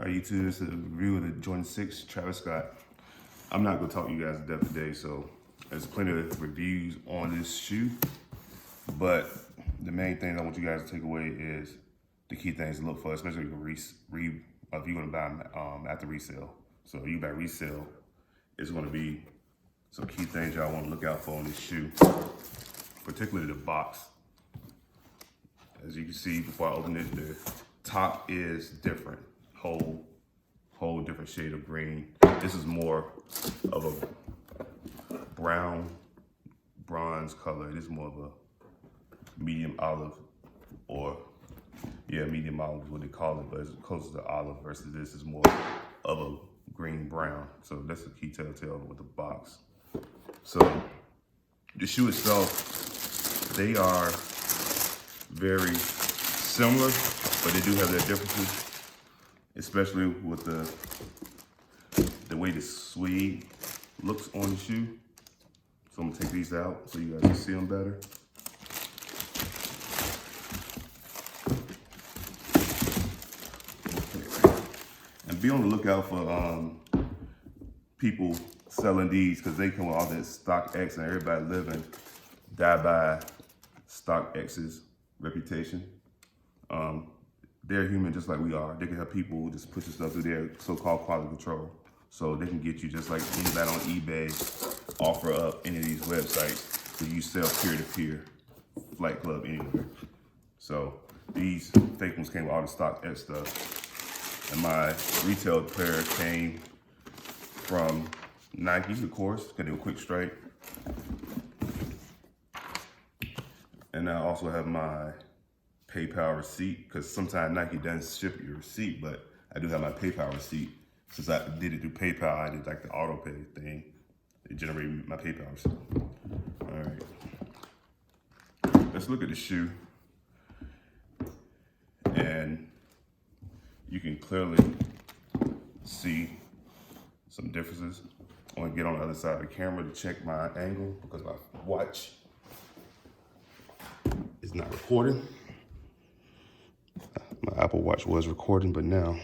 All right, YouTube, this is a review of the Jordan 6 Travis Scott. I'm not gonna talk to you guys in depth today, so there's plenty of reviews on this shoe, but the main thing I want you guys to take away is the key things to look for, especially if you're gonna buy after resale. So if you buy resale, it's gonna be some key things y'all wanna look out for on this shoe, particularly the box. As you can see, before I open it, the top is different. Whole different shade of green. This is more of a brown, bronze color. This is more of a medium olive, or medium olive is what they call it, but it's closer to olive versus this is more of a green brown. So that's the key telltale with the box. So the shoe itself, they are very similar, but they do have their differences, especially with the way the suede looks on the shoe. So I'm gonna take these out so you guys can see them better. Okay. And be on the lookout for people selling these, because they come with all that stock X, and everybody living die by stock X's reputation. They're human just like we are. They can have people just pushing stuff through their so-called quality control. So they can get you just like anybody on eBay, offer up any of these websites so you sell peer-to-peer, Flight Club, anywhere. So these fake ones came with all the stock X stuff. And my retail pair came from Nike, of course, because they were quick strike. And I also have my PayPal receipt, because sometimes Nike doesn't ship your receipt, but I do have my PayPal receipt. Since I did it through PayPal, I did like the auto pay thing. It generated my PayPal receipt. All right. Let's look at the shoe. And you can clearly see some differences. I want to get on the other side of the camera to check my angle, because my watch is not recording. My Apple Watch was recording, but now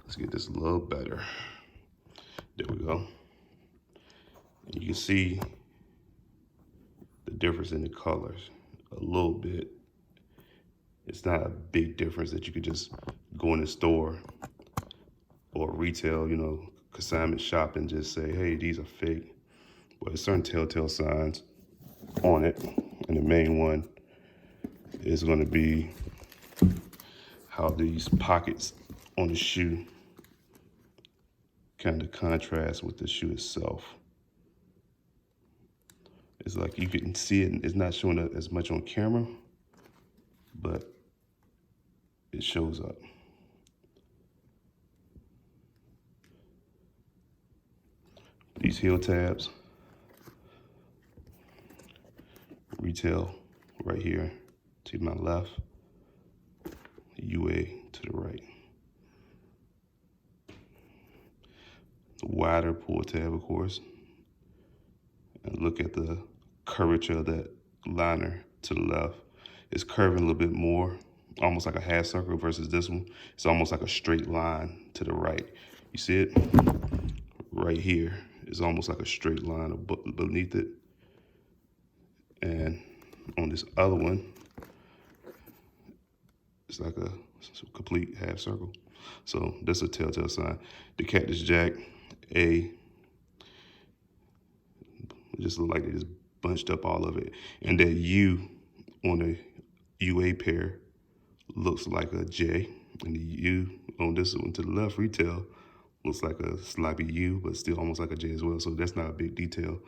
let's get this a little better. There we go. And you can see the difference in the colors a little bit. It's not a big difference that you could just go in the store or retail, consignment shop and just say, hey, these are fake. But there's certain telltale signs on it. And the main one is going to be how these pockets on the shoe kind of contrast with the shoe itself. It's like you can see it, it's not showing up as much on camera, but it shows up. These heel tabs, retail right here to my left, UA to the right. The wider pull tab, of course. And look at the curvature of that liner to the left. It's curving a little bit more, almost like a half circle, versus this one. It's almost like a straight line to the right. You see it? Right here is almost like a straight line beneath it. And on this other one, it's like a complete half circle. So that's a telltale sign. The Cactus Jack, it just look like they just bunched up all of it. And that U on the UA pair looks like a J. And the U on this one to the left, retail, looks like a sloppy U, but still almost like a J as well. So that's not a big detail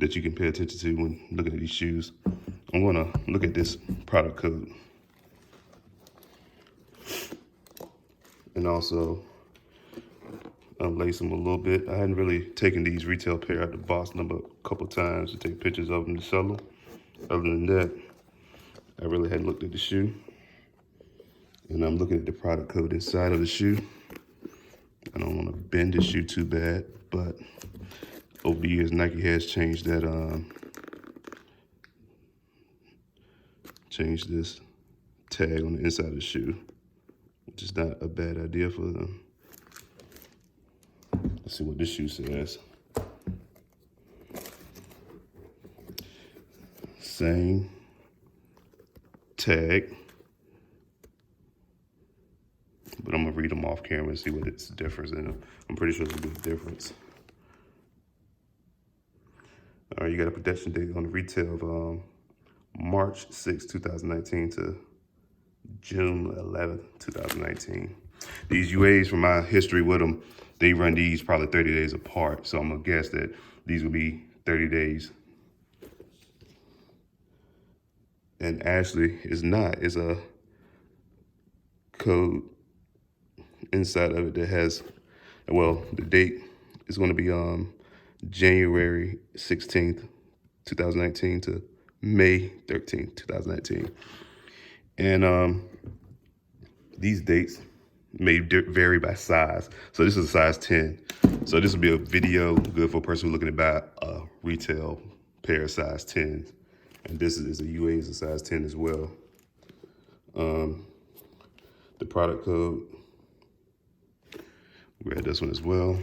that you can pay attention to when looking at these shoes. I'm gonna look at this product code. And also unlace them a little bit. I hadn't really taken these retail pair out the box number a couple times to take pictures of them to sell them. Other than that, I really hadn't looked at the shoe. And I'm looking at the product code inside of the shoe. I don't want to bend the shoe too bad, but over the years, Nike has changed that, changed this tag on the inside of the shoe, which is not a bad idea for them. Let's see what this shoe says. Same tag, but I'm gonna read them off camera and see what it's the difference in them. I'm pretty sure there's a big difference. All right, you got a production date on the retail of March 6, 2019 to June 11th, 2019. These UAs, from my history with them, they run these probably 30 days apart. So I'm gonna guess that these will be 30 days. And actually, it's not. It's a code inside of it that has, well, the date is going to be January 16th, 2019 to May 13th, 2019. And these dates may vary by size. So this is a size 10. So this will be a video good for a person who's looking to buy a retail pair of size 10s. And this is a UA, is a size 10 as well. The product code, we had this one as well.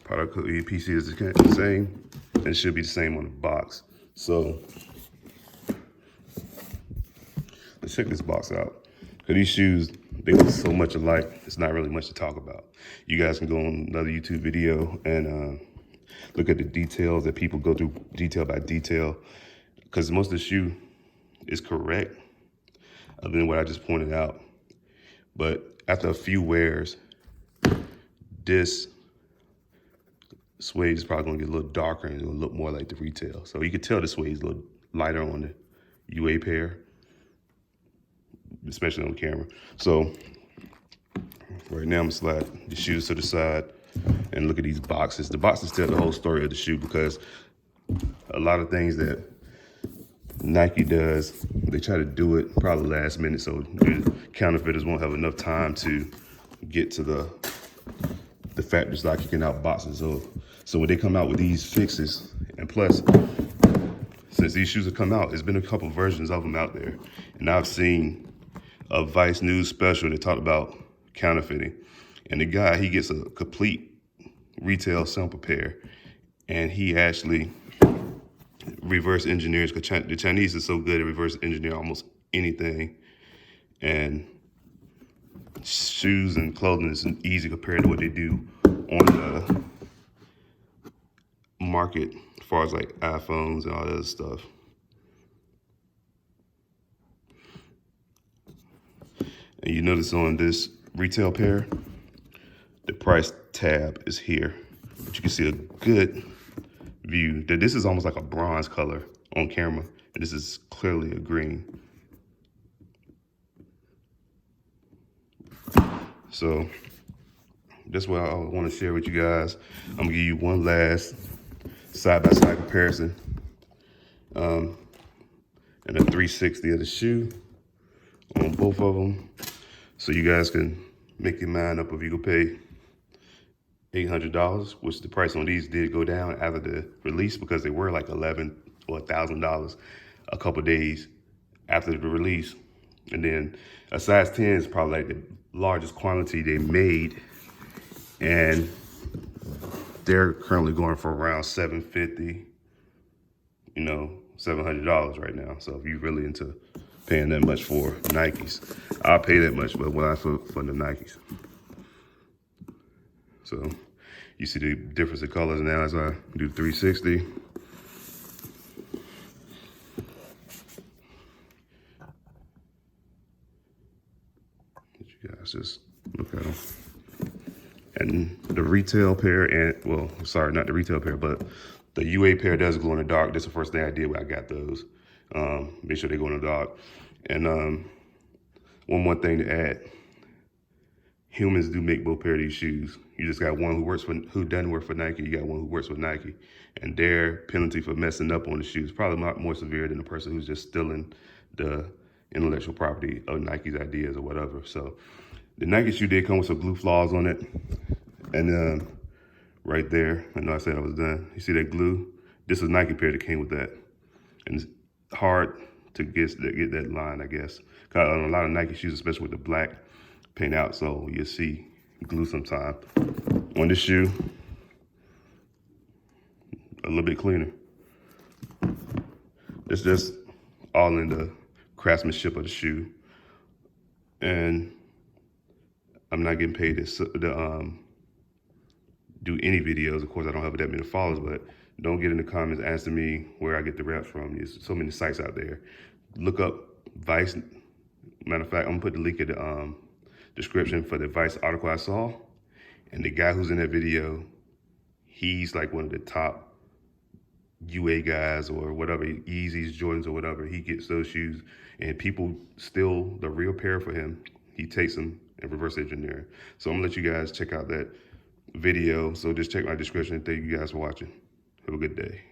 Product code EPC is the same, and it should be the same on the box. So let's check this box out. Cause these shoes, they look so much alike, it's not really much to talk about. You guys can go on another YouTube video and look at the details that people go through detail by detail, because most of the shoe is correct, other than what I just pointed out. But after a few wears, this suede is probably gonna get a little darker and it'll look more like the retail. So you can tell the suede is a little lighter on the UA pair, especially on camera. So right now I'm gonna slide the shoes to the side and look at these boxes. The boxes tell the whole story of the shoe, because a lot of things that Nike does, they try to do it probably last minute, so the counterfeiters won't have enough time to get to the factory stock kicking out boxes. So when they come out with these fixes, and plus, since these shoes have come out, there's been a couple versions of them out there. And I've seen a Vice News special that talked about counterfeiting. And the guy, he gets a complete retail sample pair, and he actually reverse engineers, because the Chinese is so good at reverse engineer almost anything. And shoes and clothing is easy compared to what they do on the market as far as like iPhones and all that other stuff. And you notice on this retail pair, the price tab is here, but you can see a good view that this is almost like a bronze color on camera, and this is clearly a green. So that's what I want to share with you guys. I'm gonna give you one last side-by-side comparison and a 360 of the shoe on both of them, so you guys can make your mind up if you can pay $800, which the price on these did go down after the release, because they were like $11,000 or $1,000 a couple days after the release. And then a size 10 is probably like the largest quantity they made, and they're currently going for around $750, $700 right now. So if you're really into paying that much for Nikes, I'll pay that much, but why for the Nikes? So you see the difference in colors now as I do 360. You guys just look at them. And the retail pair, and well, sorry, not the retail pair, but the UA pair does glow in the dark. That's the first thing I did when I got those. Make sure they go in the dark. And one more thing to add. Humans do make both pair of these shoes. You just got one who doesn't work for Nike. You got one who works with Nike, and their penalty for messing up on the shoes probably not more severe than the person who's just stealing the intellectual property of Nike's ideas or whatever. So the Nike shoe did come with some glue flaws on it, and right there. I know I said I was done. You see that glue? This is Nike pair that came with that. And it's hard to get that line, I guess. Cause on a lot of Nike shoes, especially with the black paint out, so you'll see glue sometime. On this shoe, a little bit cleaner. It's just all in the craftsmanship of the shoe. And I'm not getting paid to do any videos. Of course, I don't have that many followers, but don't get in the comments asking me where I get the reps from. There's so many sites out there. Look up Vice. Matter of fact, I'm gonna put the link in the description for the Vice article I saw. And the guy who's in that video, he's like one of the top UA guys or whatever, Yeezys, Jordans or whatever. He gets those shoes and people steal the real pair for him. He takes them and reverse engineer. So I'm gonna let you guys check out that video. So just check my description. Thank you guys for watching. Have a good day.